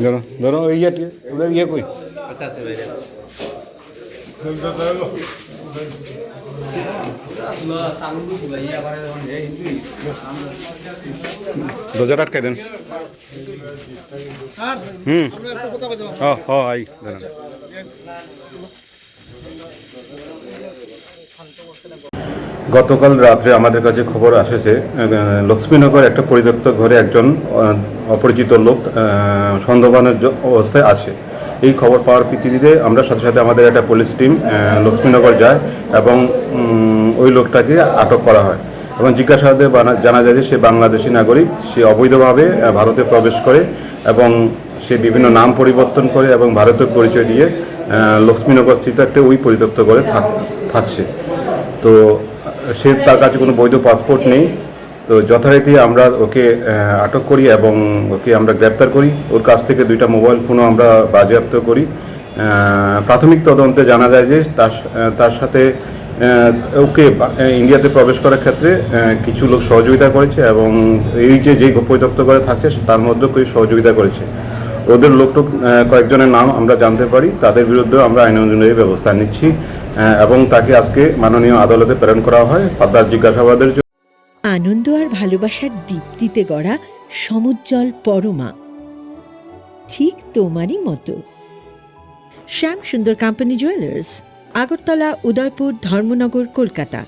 ধরো ধরো ইয়ে ইয়ে কই দরজাটা আটকাই দেন। আই দাঁড়ান। গতকাল রাত্রে আমাদের কাছে খবর এসেছে লক্ষ্মীনগর একটা পরিত্যক্ত ঘরে একজন অপরিচিত লোক সন্দেহভাজন অবস্থায় আছে। এই খবর পাওয়ার ভিত্তিতে আমরা সাথে সাথে আমাদের একটা পুলিশ টিম লক্ষ্মীনগর যায় এবং ওই লোকটাকে আটক করা হয় এবং জিজ্ঞাসাবাদে জানা যায় যে সে বাংলাদেশি নাগরিক। সে অবৈধভাবে ভারতে প্রবেশ করে এবং সে বিভিন্ন নাম পরিবর্তন করে এবং ভারতের পরিচয় দিয়ে লক্ষ্মীনগর স্থিত একটা ওই পরিত্যক্ত ঘরে থাকছে। তো তার কাছে কোনো বৈধ পাসপোর্ট নেই। তো যথারীতি আমরা ওকে আটক করি এবং ওকে আমরা গ্রেপ্তার করি। ওর কাছ থেকে 2টা মোবাইল ফোনও আমরা বাজেয়াপ্ত করি। প্রাথমিক তদন্তে জানা যায় যে তার সাথে ওকে ইন্ডিয়াতে প্রবেশ করার ক্ষেত্রে কিছু লোক সহযোগিতা করেছে এবং এই যে পরিত্যক্ত করে থাকছে তার মধ্যে কেউ সহযোগিতা করেছে। ওদের লোকটুক কয়েকজনের নাম আমরা জানতে পারি। তাদের বিরুদ্ধেও আমরা আইন অনুযায়ী ব্যবস্থা নিচ্ছি এবং তাকে আজকে মাননীয় আদালতে প্রেরণ করা হয় ফার্দার জিজ্ঞাসাবাদের জন্য। আনন্দ আর ভালোবাসার দীপ্তিতে গড়া সমুজ্জ্বল পরমা, ঠিক তোমারই মতো। শ্যাম সুন্দর কোম্পানি জুয়েলার্স, আগরতলা, উদয়পুর, ধর্মনগর, কলকাতা।